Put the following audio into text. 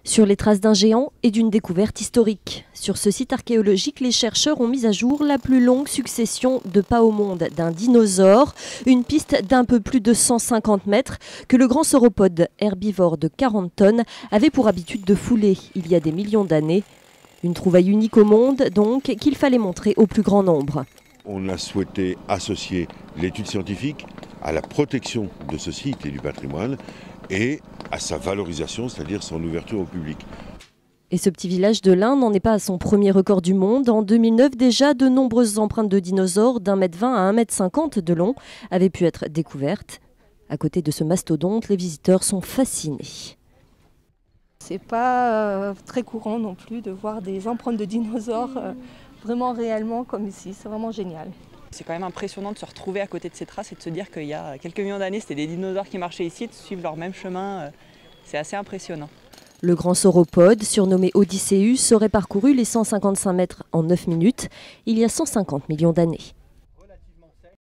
Sur les traces d'un géant et d'une découverte historique. Sur ce site archéologique, les chercheurs ont mis à jour la plus longue succession de pas au monde d'un dinosaure, une piste d'un peu plus de 150 mètres que le grand sauropode herbivore de 40 tonnes avait pour habitude de fouler il y a des millions d'années. Une trouvaille unique au monde, donc, qu'il fallait montrer au plus grand nombre. On a souhaité associer l'étude scientifique à la protection de ce site et du patrimoine et à sa valorisation, c'est-à-dire son ouverture au public. Et ce petit village de l'Ain n'en est pas à son premier record du monde. En 2009, déjà, de nombreuses empreintes de dinosaures d'1,20 m à 1,50 m de long avaient pu être découvertes. À côté de ce mastodonte, les visiteurs sont fascinés. C'est pas très courant non plus de voir des empreintes de dinosaures vraiment réellement comme ici. C'est vraiment génial. C'est quand même impressionnant de se retrouver à côté de ces traces et de se dire qu'il y a quelques millions d'années, c'était des dinosaures qui marchaient ici, de suivre leur même chemin. C'est assez impressionnant. Le grand sauropode, surnommé Odysseus, aurait parcouru les 155 mètres en 9 minutes, il y a 150 millions d'années.